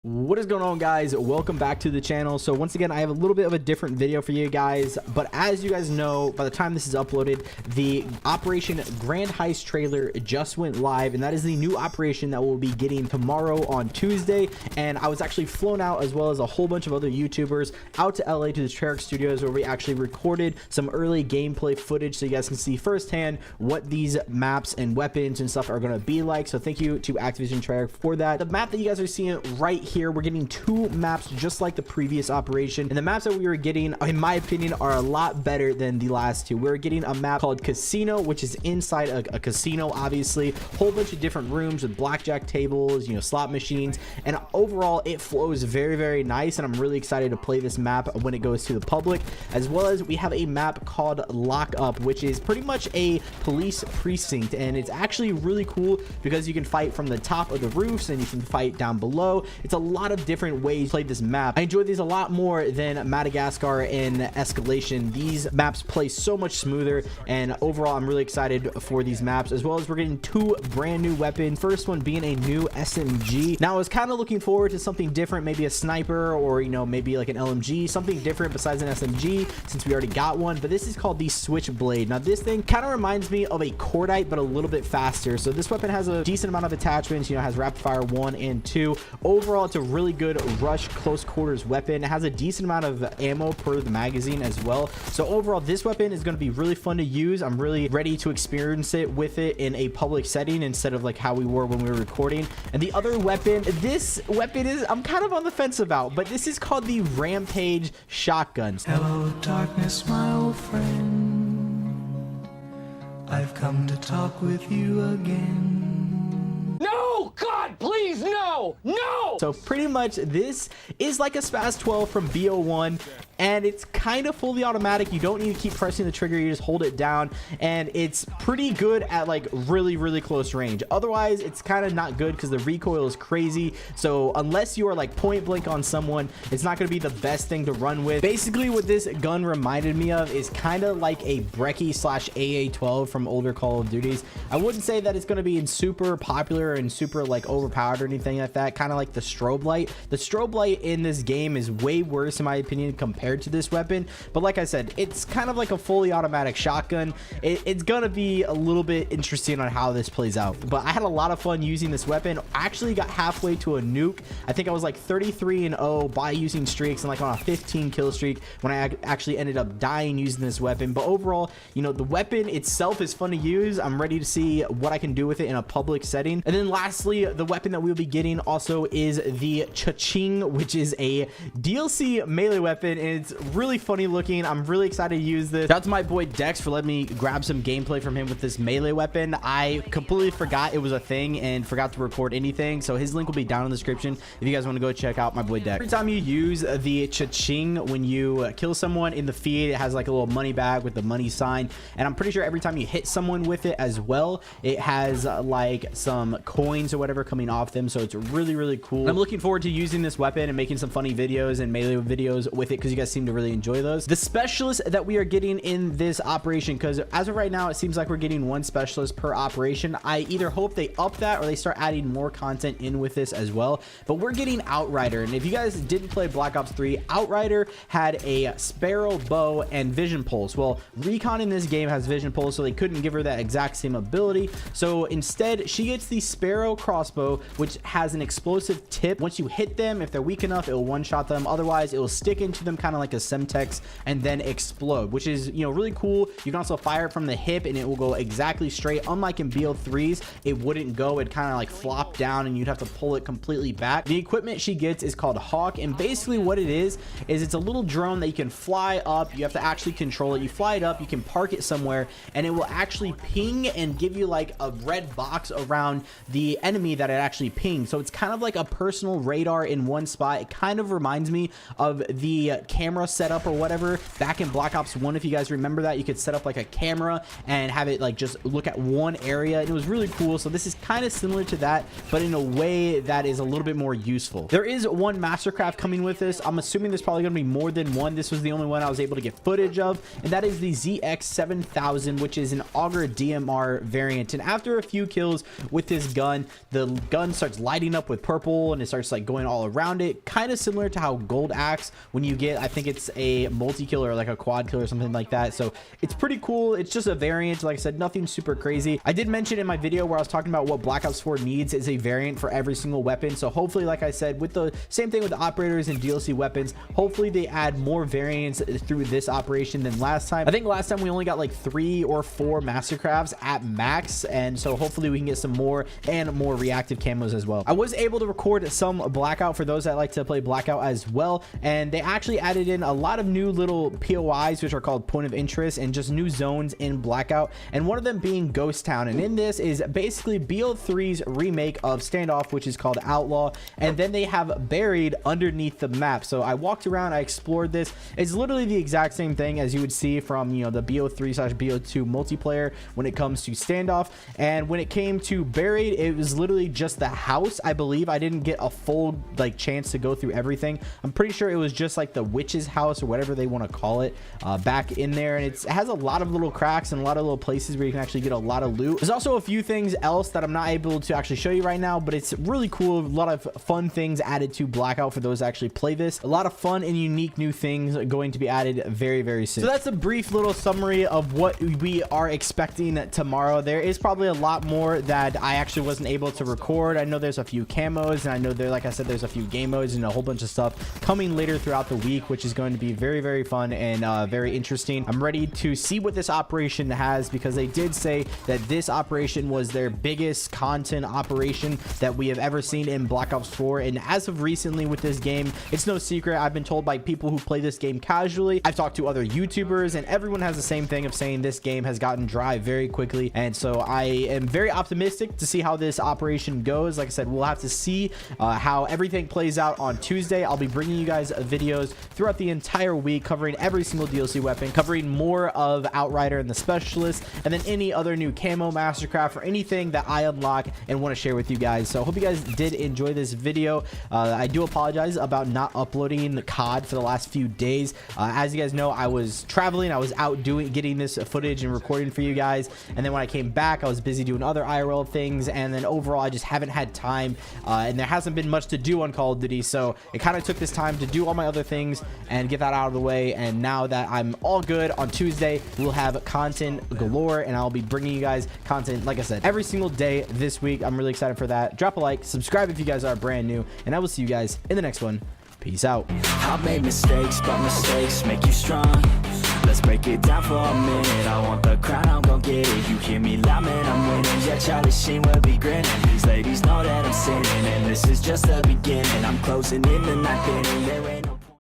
What is going on, guys? Welcome back to the channel. So once again, I have a little bit of a different video for you guys, but as you guys know, by the time this is uploaded, the Operation Grand Heist trailer just went live, and that is the new operation that we'll be getting tomorrow on Tuesday. And I was actually flown out, as well as a whole bunch of other YouTubers, out to LA to the Treyarch studios, where we actually recorded some early gameplay footage so you guys can see firsthand what these maps and weapons and stuff are going to be like. So thank you to Activision Treyarch for that. The map that you guys are seeing right here, we're getting two maps just like the previous operation, and the maps that we were getting, in my opinion, are a lot better than the last two. We're getting a map called Casino, which is inside a casino, obviously, whole bunch of different rooms with blackjack tables, you know, slot machines, and overall it flows very nice, and I'm really excited to play this map when it goes to the public. As well as we have a map called Lock Up, which is pretty much a police precinct, and it's actually really cool because you can fight from the top of the roofs and you can fight down below. It's a lot of different ways to play this map. I enjoy these a lot more than Madagascar and Escalation. These maps play so much smoother, and overall I'm really excited for these maps. As well as we're getting two brand new weapons, first one being a new SMG. Now I was kind of looking forward to something different, maybe a sniper, or you know, maybe like an LMG, something different besides an SMG, since we already got one. But this is called the Switchblade. Now this thing kind of reminds me of a Cordite, but a little bit faster. So this weapon has a decent amount of attachments, you know, has rapid fire 1 and 2. Overall it's a really good rush close quarters weapon. It has a decent amount of ammo per the magazine as well. So overall this weapon is going to be really fun to use. I'm really ready to experience it with it in a public setting instead of like how we were when we were recording. And the other weapon, this weapon is, I'm kind of on the fence about, but this is called the Rampage shotgun. Hello darkness, my old friend, I've come to talk with you again. No! God, please, no! No! So pretty much this is like a Spaz 12 from BO1, and it's kind of fully automatic. You don't need to keep pressing the trigger, you just hold it down, and it's pretty good at like really close range. Otherwise it's kind of not good because the recoil is crazy. So unless you are like point blank on someone, it's not going to be the best thing to run with. Basically what this gun reminded me of is kind of like a Brecci / AA-12 from older Call of Duties. I wouldn't say that it's going to be in super popular and super like overpowered or anything like that. Kind of like the strobe light. The strobe light in this game is way worse in my opinion compared to this weapon, but like I said, it's kind of like a fully automatic shotgun. It's gonna be a little bit interesting on how this plays out, but I had a lot of fun using this weapon. I actually got halfway to a nuke. I think I was like 33-0 by using streaks, and like on a 15 kill streak when I actually ended up dying using this weapon. But overall, you know, the weapon itself is fun to use. I'm ready to see what I can do with it in a public setting. And then lastly, the weapon that we'll be getting also is the Cha-Ching, which is a DLC melee weapon, and it's really funny looking. I'm really excited to use this. Shout out to my boy Dex for letting me grab some gameplay from him with this melee weapon. I completely forgot it was a thing and forgot to record anything, so his link will be down in the description if you guys want to go check out my boy Dex. Every time you use the Cha-Ching, when you kill someone in the feed, it has like a little money bag with the money sign, and I'm pretty sure every time you hit someone with it as well, it has like some coins or whatever coming off them. So it's really cool. I'm looking forward to using this weapon and making some funny videos and melee videos with it, because you guys seem to really enjoy those. The specialists that we are getting in this operation, because as of right now it seems like we're getting one specialist per operation. I either hope they up that or they start adding more content in with this as well. But we're getting Outrider, and if you guys didn't play Black Ops 3, Outrider had a Sparrow bow and Vision Pulse. Well, Recon in this game has Vision Pulse, so they couldn't give her that exact same ability. So instead she gets the Sparrow crossbow, which has an explosive tip. Once you hit them, if they're weak enough, it will one-shot them. Otherwise it will stick into them kind of like a Semtex and then explode, which is, you know, really cool. You can also fire it from the hip and it will go exactly straight. Unlike in BO3s, it wouldn't go. It kind of like flop down and you'd have to pull it completely back. The equipment she gets is called Hawk, and basically what it is it's a little drone that you can fly up. You have to actually control it. You fly it up, you can park it somewhere, and it will actually ping and give you like a red box around the enemy that it actually pinged. So it's kind of like a personal radar in one spot. It kind of reminds me of the camera setup or whatever back in Black Ops 1. If you guys remember that, you could set up like a camera and have it like just look at one area, and it was really cool. So this is kind of similar to that, but in a way that is a little bit more useful. There is one mastercraft coming with this. I'm assuming there's probably going to be more than one. This was the only one I was able to get footage of, and that is the ZX7000, which is an Auger DMR variant. And after a few kills with this gun, the gun starts lighting lighting up with purple and it starts like going all around it, kind of similar to how gold axe when you get, I think it's a multi-kill or like a quad kill or something like that. So it's pretty cool. It's just a variant, like I said, nothing super crazy. I did mention in my video where I was talking about what Black Ops 4 needs is a variant for every single weapon. So hopefully, like I said, with the same thing with the operators and DLC weapons, hopefully they add more variants through this operation than last time. I think last time we only got like 3 or 4 mastercrafts at max, and so hopefully we can get some more and more reactive camos as well. I was able to record some Blackout for those that like to play Blackout as well, and they actually added in a lot of new little POIs, which are called point of interest, and just new zones in Blackout, and one of them being Ghost Town. And in this is basically BO3's remake of Standoff, which is called Outlaw, and then they have Buried underneath the map. So I walked around, I explored this. It's literally the exact same thing as you would see from, you know, the BO3/BO2 multiplayer when it comes to Standoff. And when it came to Buried, it was literally just the house, I believe. I didn't get a full like chance to go through everything. I'm pretty sure it was just like the witch's house or whatever they want to call it back in there, and it has a lot of little cracks and a lot of little places where you can actually get a lot of loot. There's also a few things else that I'm not able to actually show you right now, but it's really cool. A lot of fun things added to Blackout for those that actually play this. A lot of fun and unique new things are going to be added very, very soon. So that's a brief little summary of what we are expecting tomorrow. There is probably a lot more that I actually wasn't able to record. I know there's a few camos, and I know there, like I said, there's a few game modes and a whole bunch of stuff coming later throughout the week, which is going to be very, very fun and very interesting. I'm ready to see what this operation has, because they did say that this operation was their biggest content operation that we have ever seen in Black Ops 4. And as of recently with this game, it's no secret, I've been told by people who play this game casually, I've talked to other YouTubers, and everyone has the same thing of saying this game has gotten dry very quickly. And so I am very optimistic to see how this operation goes. Like I said, we'll have to see how everything plays out on Tuesday. I'll be bringing you guys videos throughout the entire week covering every single DLC weapon, covering more of Outrider and the Specialist, and then any other new camo, mastercraft, or anything that I unlock and want to share with you guys. So I hope you guys did enjoy this video. I do apologize about not uploading the COD for the last few days. As you guys know, I was traveling, I was out getting this footage and recording for you guys, and then when I came back, I was busy doing other IRL things, and then overall I just haven't had time, and there hasn't been much to do on Call of Duty. So it kind of took this time to do all my other things and get that out of the way. And now that I'm all good, on Tuesday we'll have content galore, and I'll be bringing you guys content, like I said, every single day this week. I'm really excited for that. Drop a like, subscribe if you guys are brand new, and I will see you guys in the next one. Peace out. I've made mistakes, but mistakes make you strong. Let's break it down for a minute. I want the crown, I'm gon' get it. You hear me loud, man, I'm winning. Yeah, Charlie Sheen will be grinning. These ladies know that I'm sinning, and this is just the beginning. I'm closing in the night inning.